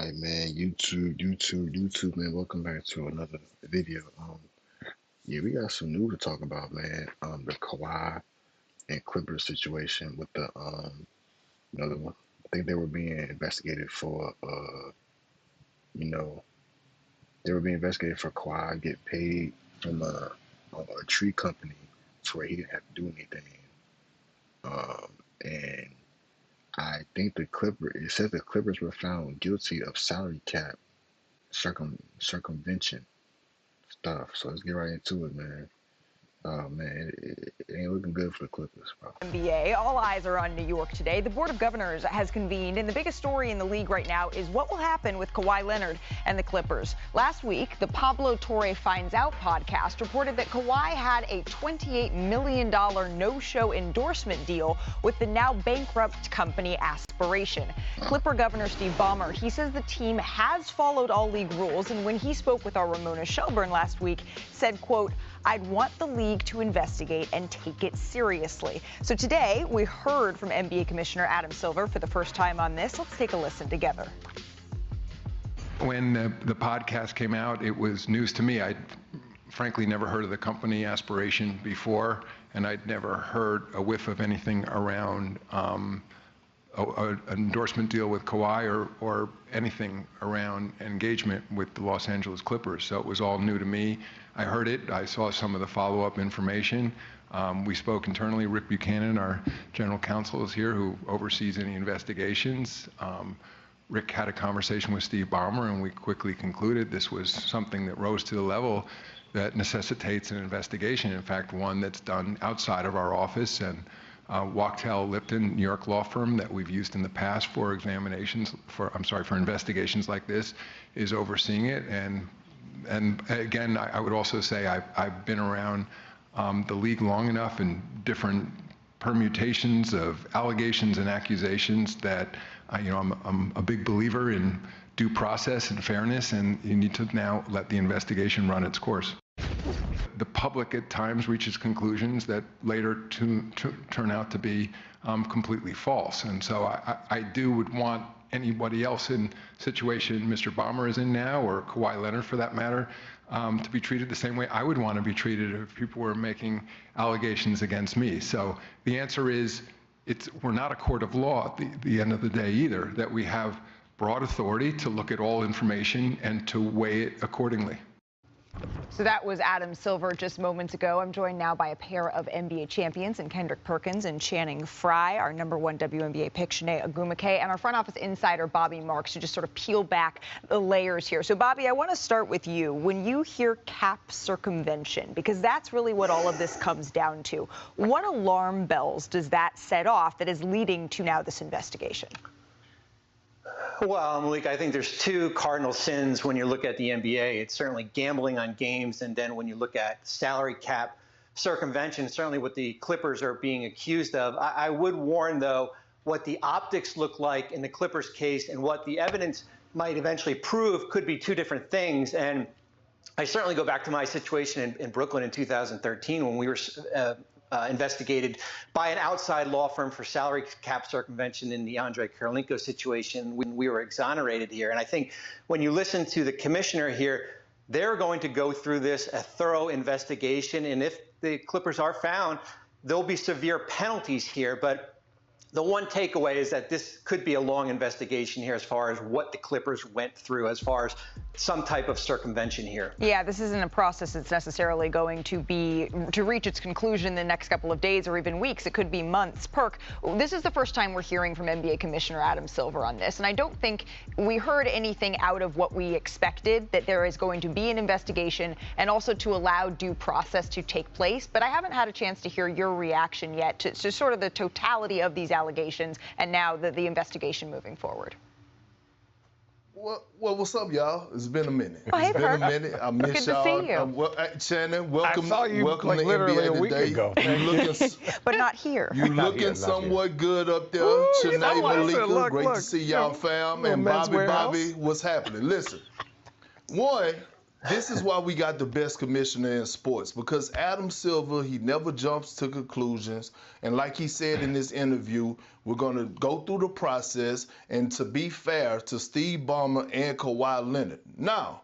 Right, man. YouTube, man. Welcome back to another video. Yeah, we got some news to talk about, man. The Kawhi and Clippers situation with the another one. I think they were being investigated for you know, they were being investigated for Kawhi get paid from a tree company to where he didn't have to do anything. And I think it says the Clippers were found guilty of salary cap circumvention stuff. So let's get right into it, man. Oh man, it ain't looking good for the Clippers, bro. NBA. All eyes are on New York today. The Board of Governors has convened, and the biggest story in the league right now is what will happen with Kawhi Leonard and the Clippers. Last week, the Pablo Torre Finds Out podcast reported that Kawhi had a $28 million no-show endorsement deal with the now bankrupt company Aspiration. Clipper Governor Steve Ballmer, he says the team has followed all league rules, and when he spoke with our Ramona Shelburne last week, said, quote, "I'd want the league to investigate and take it seriously." So today, we heard from NBA Commissioner Adam Silver for the first time on this. Let's take a listen together. When the podcast came out, it was news to me. I'd frankly never heard of the company Aspiration before, and I'd never heard a whiff of anything around an endorsement deal with Kawhi or anything around engagement with the Los Angeles Clippers. So it was all new to me. I heard it. I saw some of the follow-up information. We spoke internally. Rick Buchanan, our general counsel, is here, who oversees any investigations. Rick had a conversation with Steve Ballmer, and we quickly concluded this was something that rose to the level that necessitates an investigation. In fact, one that's done outside of our office, and Wachtell Lipton, New York law firm that we've used in the past for for investigations like this, is overseeing it. And again, I would also say I've been around the league long enough in different permutations of allegations and accusations that I'm a big believer in due process and fairness, and you need to now let the investigation run its course. The public at times reaches conclusions that later turn out to be completely false. And so I would want anybody else in situation Mr. Ballmer is in now, or Kawhi Leonard for that matter, to be treated the same way I would want to be treated if people were making allegations against me. So the answer is, we're not a court of law at the end of the day either, that we have broad authority to look at all information and to weigh it accordingly. So that was Adam Silver just moments ago. I'm joined now by a pair of NBA champions in Kendrick Perkins and Channing Frye, our #1 WNBA pick, Shanae Ogwumike, and our front office insider, Bobby Marks, to just sort of peel back the layers here. So, Bobby, I want to start with you. When you hear cap circumvention, because that's really what all of this comes down to, what alarm bells does that set off that is leading to now this investigation? Well, Malik, I think there's two cardinal sins when you look at the NBA. It's certainly gambling on games, and then when you look at salary cap circumvention, certainly what the Clippers are being accused of. I would warn, though, what the optics look like in the Clippers case and what the evidence might eventually prove could be two different things. And I certainly go back to my situation in Brooklyn in 2013 when we were investigated by an outside law firm for salary cap circumvention in the Andre Karolinko situation when we were exonerated here. And I think when you listen to the commissioner here, they're going to go through this, a thorough investigation. And if the Clippers are found, there'll be severe penalties here. But the one takeaway is that this could be a long investigation here as far as what the Clippers went through as far as some type of circumvention here. Yeah, this isn't a process that's necessarily going to reach its conclusion in the next couple of days or even weeks. It could be months. Perk, this is the first time we're hearing from NBA Commissioner Adam Silver on this, and I don't think we heard anything out of what we expected, that there is going to be an investigation and also to allow due process to take place. But I haven't had a chance to hear your reaction yet to sort of the totality of these allegations and now the investigation moving forward. Well, what's up, y'all? It's been a minute. Oh, hey, it's been a minute. I miss y'all. Good to see you. Shannon, welcome. I saw you welcome like to literally NBA a week today. ago. But not here. You Not looking here, not somewhat good up there. Ooh, you Shanae know what? Malika, Look, great to see y'all, fam. Little And Men's Bobby, Warehouse. what's happening? Listen, one, This is why we got the best commissioner in sports, because Adam Silver, he never jumps to conclusions. And like he said in this interview, we're going to go through the process and to be fair to Steve Ballmer and Kawhi Leonard. Now,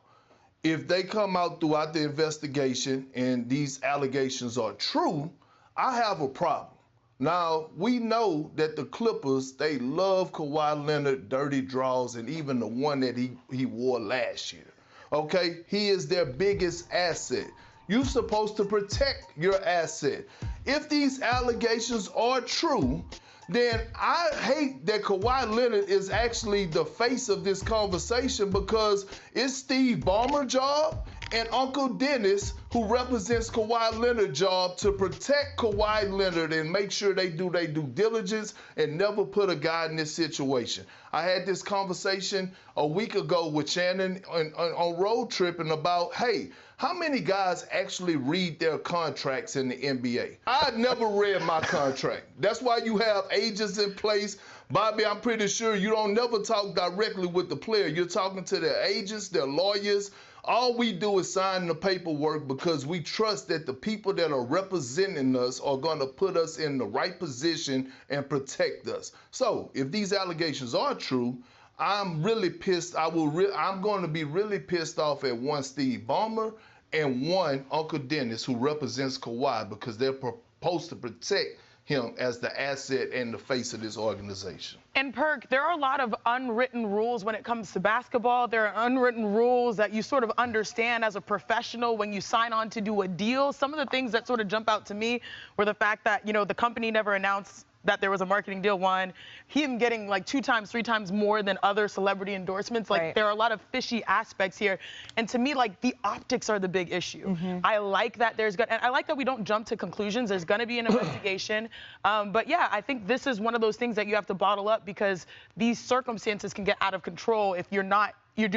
if they come out throughout the investigation and these allegations are true, I have a problem. Now, we know that the Clippers, they love Kawhi Leonard dirty draws, and even the one that he wore last year. Okay? He is their biggest asset. You're supposed to protect your asset. If these allegations are true, then I hate that Kawhi Leonard is actually the face of this conversation, because it's Steve Ballmer's job and Uncle Dennis, who represents Kawhi Leonard's job, to protect Kawhi Leonard and make sure they do their due diligence and never put a guy in this situation. I had this conversation a week ago with Shannon on road tripping about, hey, how many guys actually read their contracts in the NBA? I never read my contract. That's why you have agents in place. Bobby, I'm pretty sure you don't never talk directly with the player. You're talking to their agents, their lawyers. All we do is sign the paperwork because we trust that the people that are representing us are going to put us in the right position and protect us. So if these allegations are true, I'm really pissed. I'm going to be really pissed off at one Steve Ballmer and one Uncle Dennis, who represents Kawhi, because they're supposed to protect him as the asset and the face of this organization. And Perk, there are a lot of unwritten rules when it comes to basketball. There are unwritten rules that you sort of understand as a professional when you sign on to do a deal. Some of the things that sort of jump out to me were the fact that, you know, the company never announced that there was a marketing deal. One, him getting like 2 times, 3 times more than other celebrity endorsements. Like, there are a lot of fishy aspects here. And to me, like, the optics are the big issue. I like that and I like that we don't jump to conclusions. There's going to be an investigation. But yeah, I think this is one of those things that you have to bottle up, because these circumstances can get out of control if you're not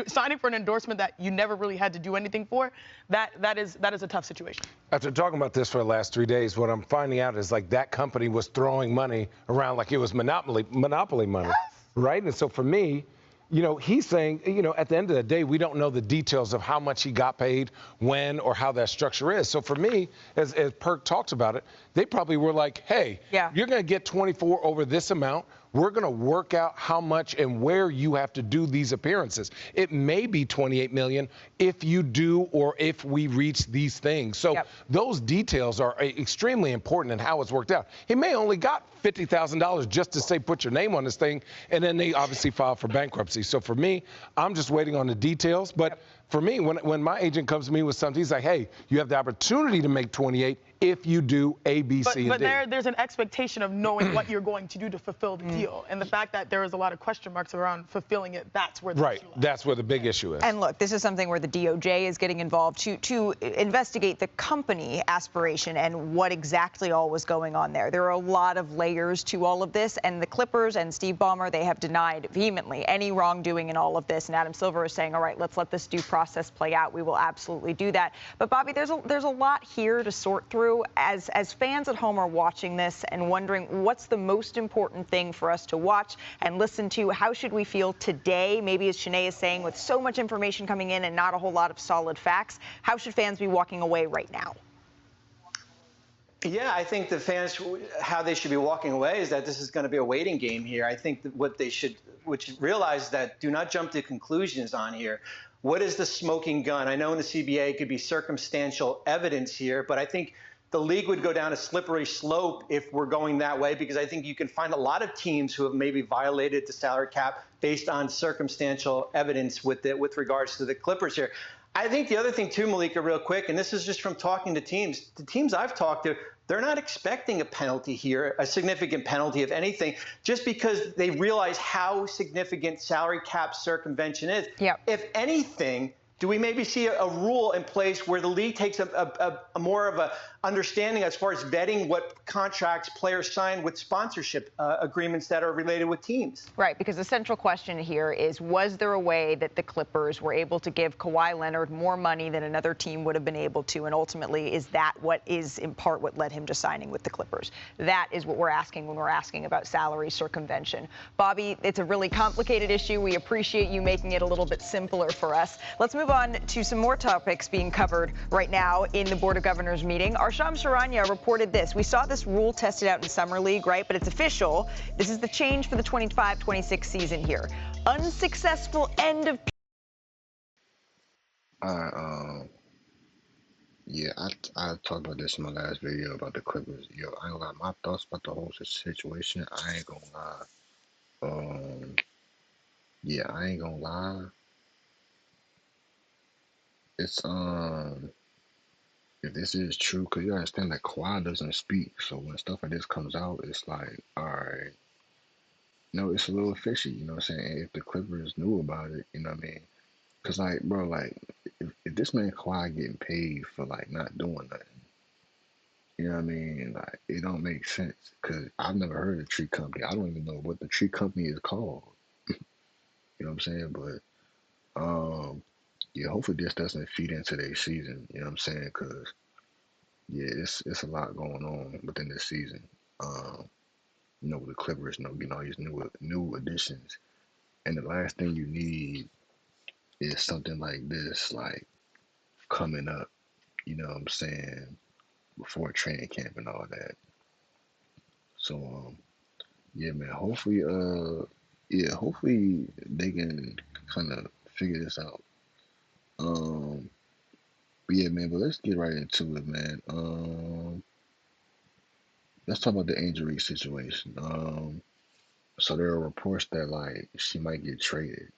signing for an endorsement that you never really had to do anything for. That is a tough situation. After talking about this for the last 3 days, what I'm finding out is, like, that company was throwing money around like it was monopoly money, right? And so for me, you know, he's saying, you know, at the end of the day, we don't know the details of how much he got paid, when, or how that structure is. So for me, as Perk talks about it, they probably were like, hey, you're going to get 24 over this amount. We're going to work out how much and where you have to do these appearances. It may be $28 million if you do, or if we reach these things. So those details are extremely important in how it's worked out. He may only got $50,000 just to say, put your name on this thing, and then they obviously filed for bankruptcy. So for me, I'm just waiting on the details. But for me, when my agent comes to me with something, he's like, hey, you have the opportunity to make 28 if you do A, B, C, and D. But there's an expectation of knowing what you're going to do to fulfill the deal. And the fact that there is a lot of question marks around fulfilling it, that's where the issue is. That's where the big issue is. And look, this is something where the DOJ is getting involved to investigate the company aspiration and what exactly all was going on there. There are a lot of layers to all of this, and the Clippers and Steve Ballmer, they have denied vehemently any wrongdoing in all of this. And Adam Silver is saying, all right, let's let this due process play out. We will absolutely do that. But Bobby, there's a lot here to sort through. As fans at home are watching this and wondering what's the most important thing for us to watch and listen to, how should we feel today? Maybe as Shanae is saying, with so much information coming in and not a whole lot of solid facts, how should fans be walking away right now? Yeah, I think the fans, how they should be walking away is that this is going to be a waiting game here. I think that what they should realize that do not jump to conclusions on here. What is the smoking gun? I know in the CBA it could be circumstantial evidence here, but I think the league would go down a slippery slope if we're going that way, because I think you can find a lot of teams who have maybe violated the salary cap based on circumstantial evidence with regards to the Clippers here. I think the other thing too, Malika, real quick, and this is just from talking to teams, the teams I've talked to, they're not expecting a penalty here, a significant penalty, if anything, just because they realize how significant salary cap circumvention is. If anything, do we maybe see a rule in place where the league takes a more of a understanding as far as vetting what contracts players sign with sponsorship agreements that are related with teams? Right, because the central question here is, was there a way that the Clippers were able to give Kawhi Leonard more money than another team would have been able to? And ultimately, is that what is in part what led him to signing with the Clippers? That is what we're asking when we're asking about salary circumvention. Bobby, it's a really complicated issue. We appreciate you making it a little bit simpler for us. Let's move move on to some more topics being covered right now in the Board of Governors meeting. Our Shams Charania reported this. We saw this rule tested out in Summer League, right? But it's official. This is the change for the 25-26 season here. Unsuccessful end of. Yeah, I talked about this in my last video about the Clippers. Yo, I ain't gonna lie, my thoughts about the whole situation, I ain't gonna lie. Yeah, I ain't gonna lie. It's if this is true, cause you understand that Kawhi doesn't speak, so when stuff like this comes out, it's like, all right, no, it's a little fishy, you know what I'm saying? If the Clippers knew about it, you know what I mean? Cause like, bro, like, if this man Kawhi getting paid for like not doing nothing, you know what I mean? Like, it don't make sense. Cause I've never heard of tree company. I don't even know what the tree company is called. You know what I'm saying? But yeah, hopefully this doesn't feed into their season. You know what I'm saying? Cause yeah, it's a lot going on within this season. Um, with the Clippers, getting all these new additions, and the last thing you need is something like this, like coming up. You know what I'm saying? Before training camp and all that. So yeah, man. Hopefully they can kind of figure this out. Um, but yeah, man. But let's get right into it, man. Let's talk about the injury situation. So there are reports that like she might get traded.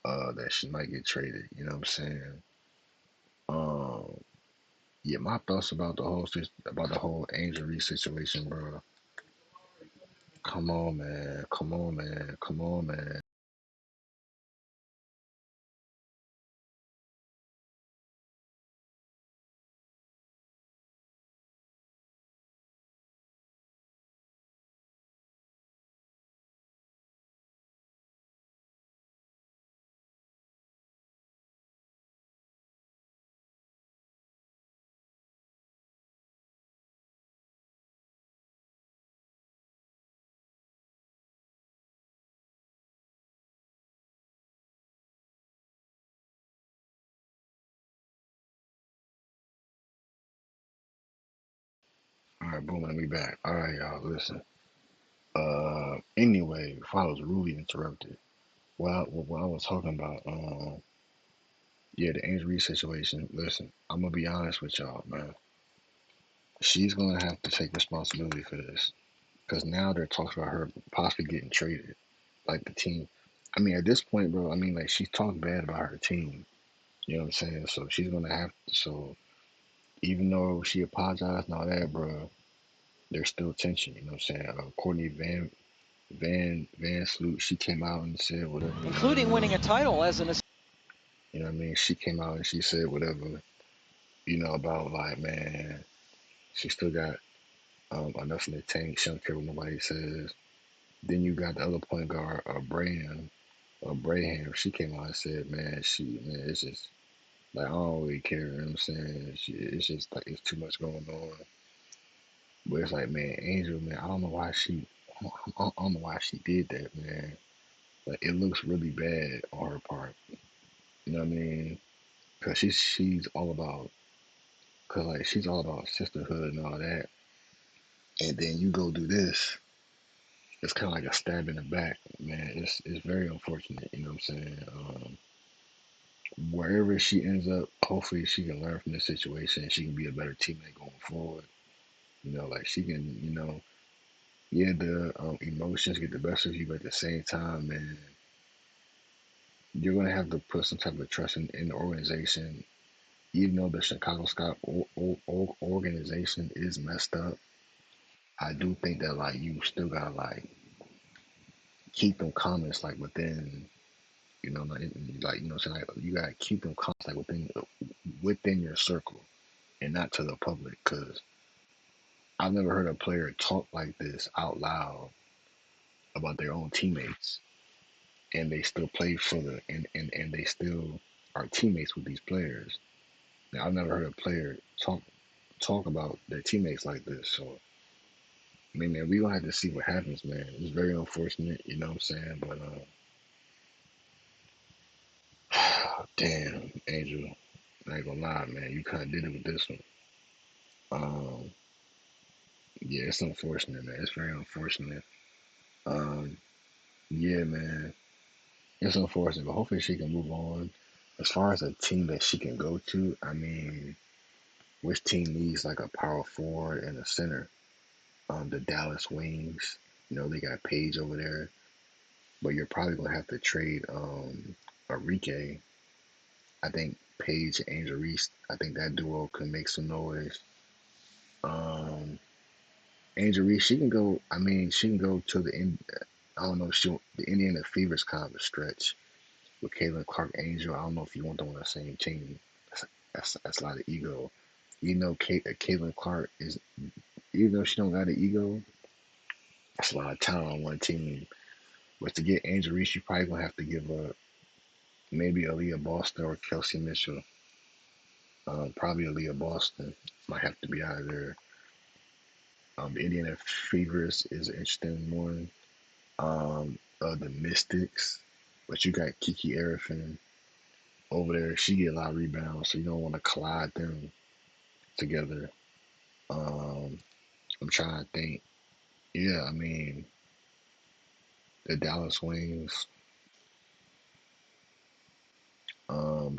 That she might get traded. You know what I'm saying? Um, yeah. My thoughts about the whole injury situation, bro. Come on, man. Come on, man. Come on, man. All right, boom, let me back. All right, y'all, listen. Anyway, if I was rudely interrupted, what I was talking about, yeah, the injury situation. Listen, I'm gonna be honest with y'all, man. She's gonna have to take responsibility for this because now they're talking about her possibly getting traded, like the team. I mean, at this point, bro, I mean, like she's talking bad about her team. You know what I'm saying? So she's gonna have to. So even though she apologized and all that, bro, there's still tension. You know what I'm saying? Courtney Van Sloot, she came out and said whatever. Including winning a title as an. You know what I mean? She came out and she said whatever, about like, man, she still got enough in the tank. She don't care what nobody says. Then you got the other point guard, Braham. She came out and said, man, it's just like I don't really care. You know what I'm saying? It's just like it's too much going on. But it's like, man, Angel, man, I don't know why I don't know why she did that, man. Like it looks really bad on her part. You know what I mean? Cause she's all about, cause like she's all about sisterhood and all that. And then you go do this. It's kind of like a stab in the back, man. It's very unfortunate. You know what I'm saying? Wherever she ends up, hopefully she can learn from this situation. She can be a better teammate going forward. Like she can, yeah, the emotions get the best of you, but at the same time, man, you're gonna have to put some type of trust in the organization. Even though the Chicago Sky organization is messed up, I do think that like you still gotta like keep them comments like within, like saying like you gotta keep them comments like within your circle and not to the public. Cause I've never heard a player talk like this out loud about their own teammates, and they still play for and they still are teammates with these players. Now, I've never heard a player talk about their teammates like this. So, I mean, man, we gonna have to see what happens, man. It's very unfortunate, you know what I'm saying? But Damn, Angel. I ain't gonna lie, man. You kind of did it with this one. Um, yeah, it's unfortunate, man. It's very unfortunate. Um, yeah, man. It's unfortunate, but hopefully she can move on. As far as a team that she can go to, I mean, which team needs like a power forward and a center? The Dallas Wings. You know, they got Page over there, but you're probably gonna have to trade Enrique. I think Page and Angel Reese. I think that duo can make some noise. Um, Angel Reese, she can go. I mean, she can go to the end. I don't know. The Indiana Fever is kind of a stretch with Caitlin Clark Angel. I don't know if you want them on the same team. That's a lot of ego. You know, Caitlin Clark is, even though she don't got an ego, that's a lot of talent on one team. But to get Angel Reese, you probably gonna have to give up maybe Aaliyah Boston or Kelsey Mitchell. Probably Aaliyah Boston might have to be out of there. The Indiana Fevers is an interesting one. The Mystics, but you got Kiki Arifin over there. She get a lot of rebounds, so you don't want to collide them together. Um, I'm trying to think. Yeah, I mean the Dallas Wings.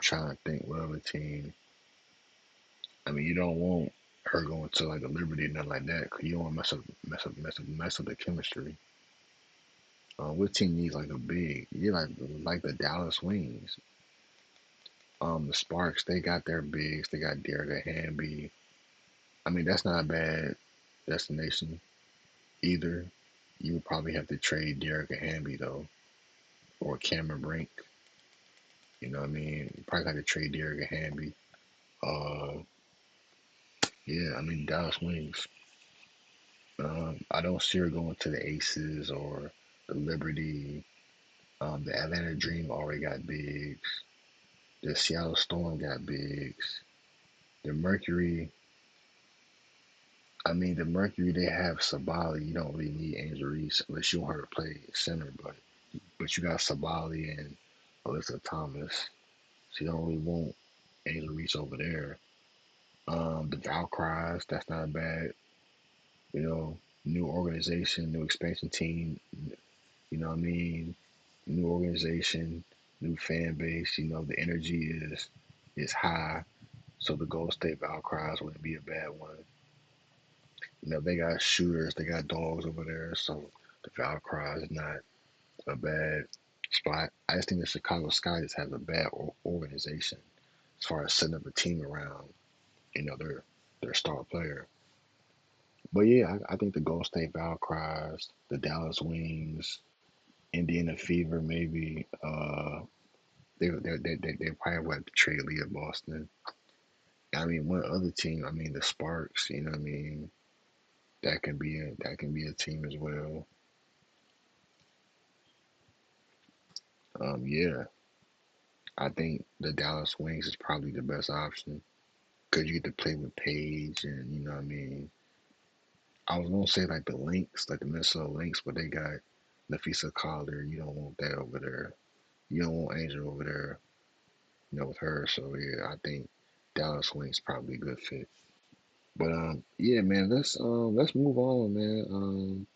Trying to think what other team. I mean, you don't want her going to like a Liberty and nothing like that, cause you don't want to mess up the chemistry. What team needs like a big? Yeah, like the Dallas Wings. The Sparks, they got their bigs. They got Derek Hamby. I mean, that's not a bad destination either. You would probably have to trade Derek Hamby though, or Cameron Brink. You know what I mean? You probably got to trade Derek Hamby. Uh, yeah, I mean Dallas Wings. I don't see her going to the Aces or the Liberty. The Atlanta Dream already got bigs. The Seattle Storm got bigs. The Mercury, I mean, the Mercury, they have Sabali. You don't really need Angel Reese unless you want her to play center, but you got Sabali and Alyssa Thomas. So you don't really want Angel Reese over there. The Valkyries, that's not bad. You know, new organization, new expansion team. You know what I mean? New organization, new fan base. You know, the energy is high. So the Gold State Valkyries wouldn't be a bad one. You know, they got shooters, they got dogs over there. So the Valkyries is not a bad spot. I just think the Chicago Sky just has a bad organization as far as setting up a team around, you know, their star player. But yeah, I think the Gold State Valkyries, the Dallas Wings, Indiana Fever, maybe. They probably would have to trade Leah Boston. I mean, one other team. I mean, the Sparks. You know what I mean? That can be a team as well. Yeah, I think the Dallas Wings is probably the best option because you get to play with Paige, and you know what I mean. I was gonna say like the Lynx, like the Minnesota Lynx, but they got Nafisa Collar. You don't want that over there. You don't want Angel over there. You know, with her. So yeah, I think Dallas Wings probably a good fit. But yeah, man, let's move on, man.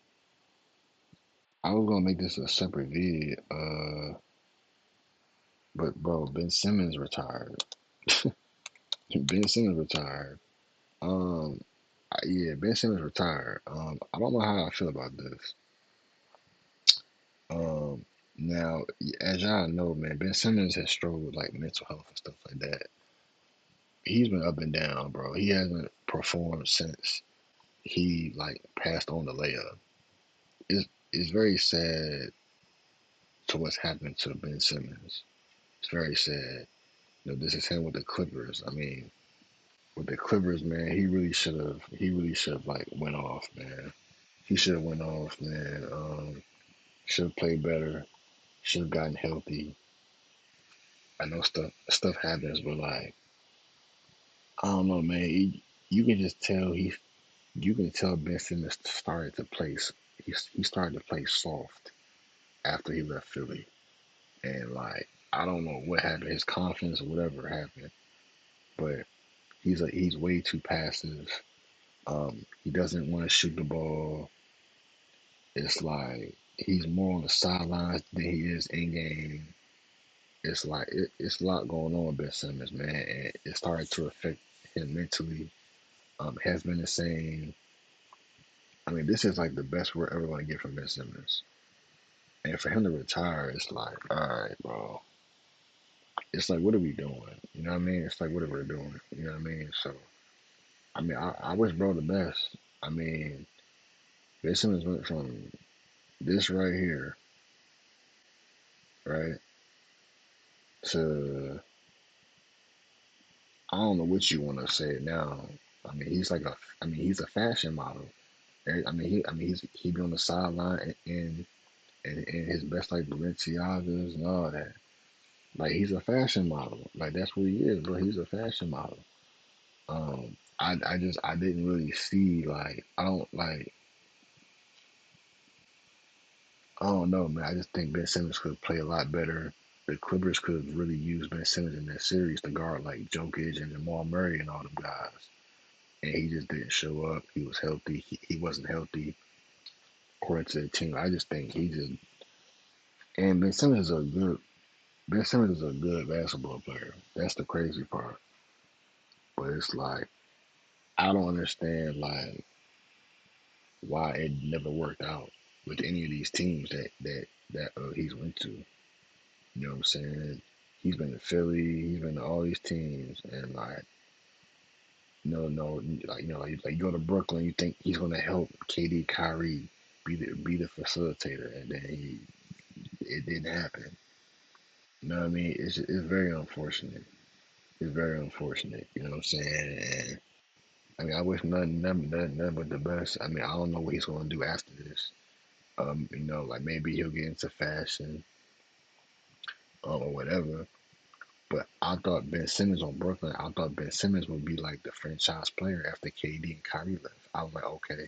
I was gonna make this a separate vid, but bro, Ben Simmons retired. Ben Simmons retired. Um, yeah, Ben Simmons retired. I don't know how I feel about this. Now, as y'all know, man, Ben Simmons has struggled with like mental health and stuff like that. He's been up and down, bro. He hasn't performed since he like passed on the layup. It's very sad to what's happened to Ben Simmons. It's very sad. You know, this is him with the Clippers. I mean, with the Clippers, man, he really should have like went off, man. He should have went off, man. Should have played better. Should have gotten healthy. I know stuff happens, but like I don't know, man. You can just tell you can tell Ben Simmons started to play. He started to play soft after he left Philly. And like, I don't know what happened, his confidence or whatever happened, but he's way too passive. He doesn't want to shoot the ball. It's like he's more on the sidelines than he is in game. It's like it's a lot going on with Ben Simmons, man, and it started to affect him mentally. Has been the same. I mean, this is like the best we're ever going to get from Ben Simmons. And for him to retire, it's like, all right, bro. It's like, what are we doing? You know what I mean? It's like, what are we doing? You know what I mean? So, I mean, I wish bro the best. I mean, Ben Simmons went from this right here, right, to I don't know what you want to say now. I mean, he's like a, I mean, he's a fashion model. He be on the sideline and his best like Balenciagas and all that. Like he's a fashion model. Like that's what he is, bro. He's a fashion model. I didn't really see like I don't know, man. I just think Ben Simmons could play a lot better. The Clippers could have really used Ben Simmons in that series to guard like Jokic and Jamal Murray and all them guys. And he just didn't show up. He was healthy. He wasn't healthy according to the team. I just think he just and Ben Simmons is a good basketball player. That's the crazy part. But it's like I don't understand like why it never worked out with any of these teams that he's went to. You know what I'm saying? He's been to Philly, he's been to all these teams, and like no, like like you go to Brooklyn, you think he's gonna help KD, Kyrie be the facilitator, and then it didn't happen. You know what I mean? It's very unfortunate. It's very unfortunate. You know what I'm saying? And I mean, I wish nothing but the best. I mean, I don't know what he's gonna do after this. Like maybe he'll get into fashion or whatever. But I thought Ben Simmons on Brooklyn, I thought Ben Simmons would be like the franchise player after KD and Kyrie left. I was like, okay,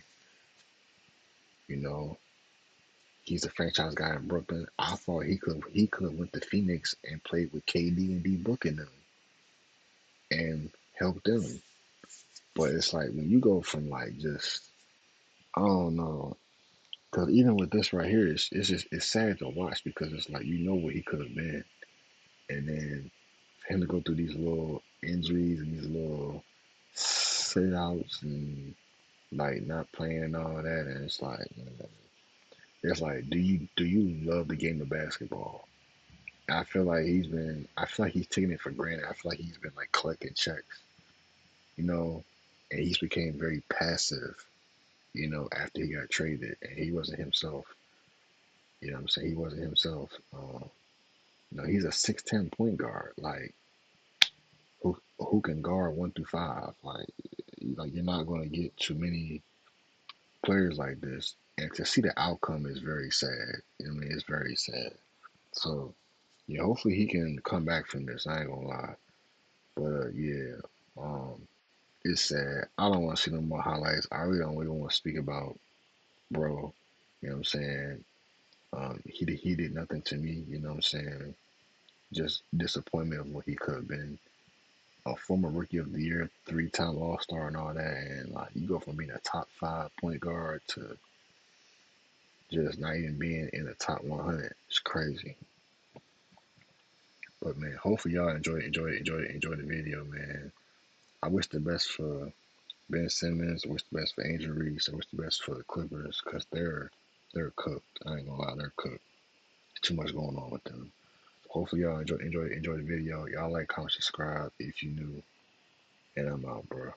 you know, he's a franchise guy in Brooklyn. I thought he could have went to Phoenix and played with KD and D Book in them and helped them. But it's like when you go from like just I don't know, because even with this right here, it's sad to watch because it's like you know what he could have been, and then for him to go through these little injuries and these little sit outs and like not playing and all that, and it's like do you love the game of basketball? I feel like he's taking it for granted. I feel like he's been like collecting checks, you know, and he's became very passive, after he got traded and he wasn't himself. You know what I'm saying? He wasn't himself. He's a 6'10" point guard. Like who can guard 1 through 5? Like you're not going to get too many players like this. And to see the outcome is very sad. You know what I mean? It's very sad. So yeah, hopefully he can come back from this. I ain't gonna lie. But yeah, um, it's sad. I don't want to see no more highlights. I really don't want to speak about bro. You know what I'm saying? He did nothing to me. You know what I'm saying? Just disappointment of what he could have been. A former rookie of the year, 3-time All Star, and all that, and like you go from being a top 5 point guard to just not even being in the top 100. It's crazy. But man, hopefully y'all enjoy the video, man. I wish the best for Ben Simmons. I wish the best for Angel Reese. I wish the best for the Clippers because they're cooked. I ain't gonna lie, they're cooked. Too much going on with them. Hopefully y'all enjoy the video. Y'all like, comment, subscribe if you new. And I'm out, bro.